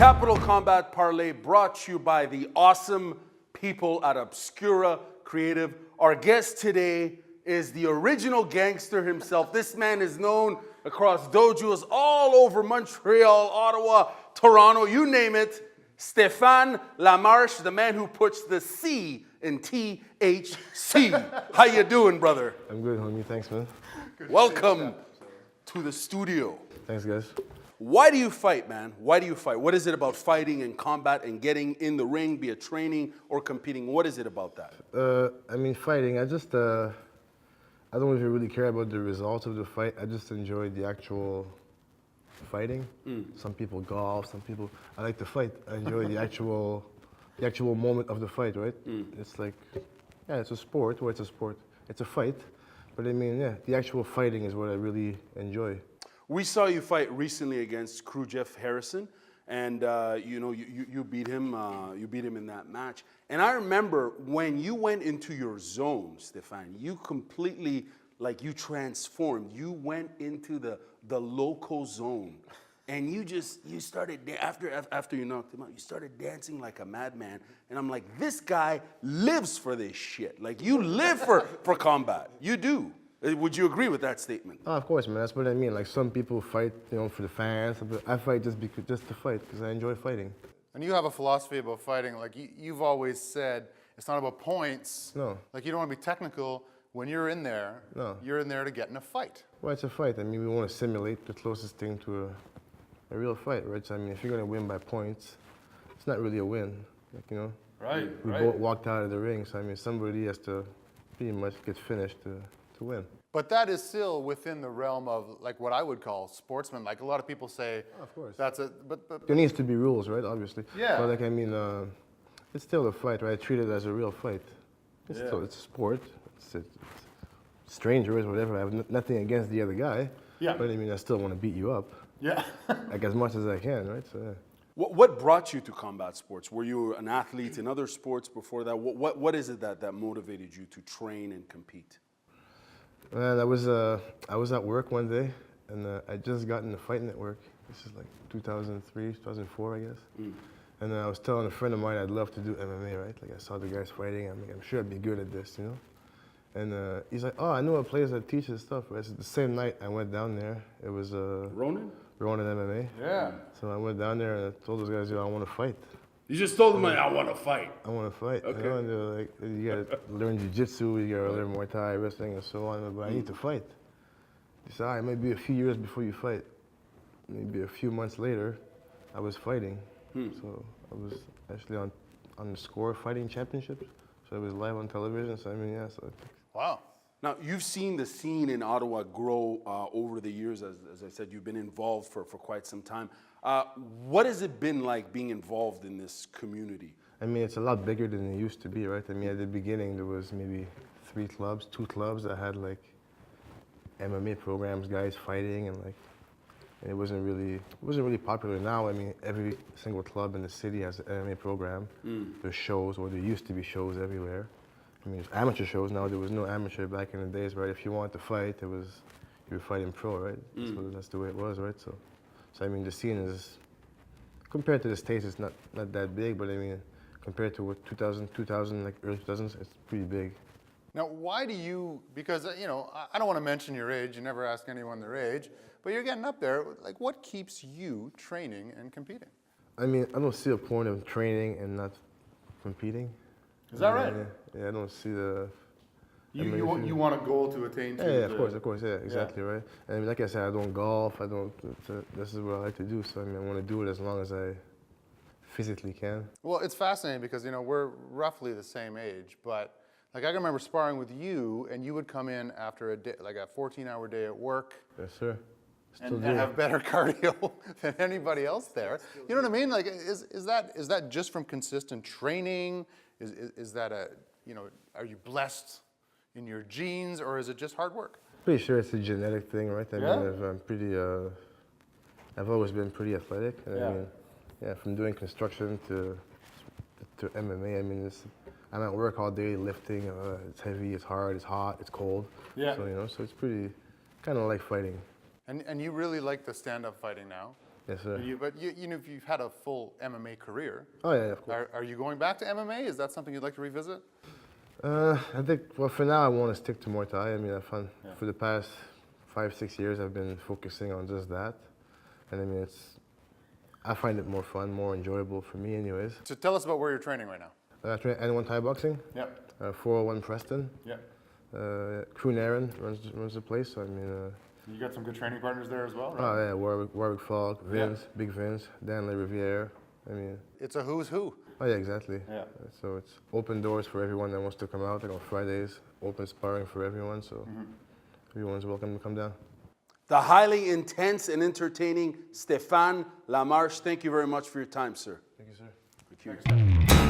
Capital Combat Parley brought to you by the awesome people at Obscura Creative. Our guest today is the original gangster himself. This man is known across dojos all over Montreal, Ottawa, Toronto, you name it. Stephan Lamarche, the man who puts the C in THC. How you doing, brother? I'm good, homie. Thanks, man. Welcome to the studio. Thanks, guys. Why do you fight, man? Why do you fight? What is it about fighting and combat and getting in the ring, be it training or competing? What is it about that? Fighting, I don't even really care about the results of the fight. I just enjoy the actual fighting. Some people golf, I like to fight. I enjoy the actual moment of the fight, right? It's like, yeah, it's a sport. Well, it's a sport. It's a fight. But I mean, yeah, the actual fighting is what I really enjoy. We saw you fight recently against Crew Jeff Harrison, and you beat him. You beat him in that match. And I remember when you went into your zone, Stephan, you completely, like, you transformed. You went into the local zone, and you started after you knocked him out. You started dancing like a madman, and I'm like, this guy lives for this shit. Like, you live for combat. You do. Would you agree with that statement? Oh, of course, man. That's what I mean. Like, some people fight, for the fans. But I fight just to fight because I enjoy fighting. And you have a philosophy about fighting. Like, you've always said, it's not about points. No. Like, you don't want to be technical. When you're in there, you're in there to get in a fight. Well, it's a fight. I mean, we want to simulate the closest thing to a real fight, right? So, I mean, if you're going to win by points, it's not really a win. Like, Right. We both walked out of the ring. So, I mean, somebody has to pretty much get finished to win. But that is still within the realm of, like, what I would call sportsman. Like, a lot of people say, of course. But there needs to be rules, right? Obviously. Yeah. But like, I mean, it's still a fight, right? I treat it as a real fight. It's a sport. It's strangers, whatever. I have nothing against the other guy. Yeah. But I mean, I still want to beat you up. Yeah. Like, as much as I can, right? So yeah. What brought you to combat sports? Were you an athlete in other sports before that? What is it that motivated you to train and compete? Man, I was at work one day, and I just got in the fighting at work. This is like 2003, 2004, I guess. And I was telling a friend of mine I'd love to do MMA, right? Like, I saw the guys fighting. I'm like, I'm sure I'd be good at this, And he's like, oh, I know a place that teaches stuff. Right? So the same night I went down there. It was Ronan MMA. Yeah. So I went down there and I told those guys, I want to fight. You just told them, I want to fight. I want to fight. Okay. And they're like, you got to learn jiu-jitsu, you got to learn Muay Thai, wrestling, and so on. But I need to fight. He said, all right, maybe a few years before you fight. Maybe a few months later, I was fighting. So I was actually on the Score Fighting Championships. So it was live on television. So I mean, yeah. So. Wow. Now, you've seen the scene in Ottawa grow over the years. As I said, you've been involved for quite some time. What has it been like being involved in this community? I mean, it's a lot bigger than it used to be, right? I mean, at the beginning, there was maybe 2 clubs that had like MMA programs, guys fighting, and it wasn't really popular. Now, I mean, every single club in the city has an MMA program. There's shows, or there used to be shows everywhere. I mean, there's amateur shows now. There was no amateur back in the days, right? If you wanted to fight, you were fighting pro, right? So that's the way it was, right? So I mean, the scene is, compared to the States, it's not that big, but I mean, compared to what 2000, like early 2000s, it's pretty big. Now, why do you, because, I don't want to mention your age, you never ask anyone their age, but you're getting up there. Like, what keeps you training and competing? I mean, I don't see a point of training and not competing. Is that right? Yeah, I don't see the... You want a goal to attain to? Yeah, of course, yeah, exactly, right. And I mean, like I said, I don't golf, this is what I like to do, so I mean, I want to do it as long as I physically can. Well, it's fascinating because, we're roughly the same age, but like I can remember sparring with you, and you would come in after a day, like a 14-hour day at work. Yes, sir. And have better cardio than anybody else there. You know what I mean? Like, is that just from consistent training? Is that are you blessed in your genes, or is it just hard work? Pretty sure it's a genetic thing, right? I mean, I've always been pretty athletic. And I mean, from doing construction to MMA, I mean, I'm at work all day lifting. It's heavy, it's hard, it's hot, it's cold. Yeah. So so it's pretty kind of like fighting. And you really like the stand-up fighting now? Yes, sir. But you know, if you've had a full MMA career, Oh yeah, of course. are you going back to MMA? Is that something you'd like to revisit? I think, well, for now I want to stick to Muay Thai. I mean, for the past 5-6 years I've been focusing on just that, and I mean I find it more fun, more enjoyable for me, anyways. So tell us about where you're training right now. I train N1 Thai boxing. Yep. 401 Preston. Yep. Crew Aaron runs the place. So I mean. You got some good training partners there as well, right? Oh yeah, Warwick Falk, Vince, Big Vince, Danley Riviere. I mean. It's a who's who. Oh yeah, exactly. Yeah. So it's open doors for everyone that wants to come out. Like on Fridays, open sparring for everyone. So everyone's welcome to come down. The highly intense and entertaining Stephan Lamarche, thank you very much for your time, sir. Thank you, sir. Thank you.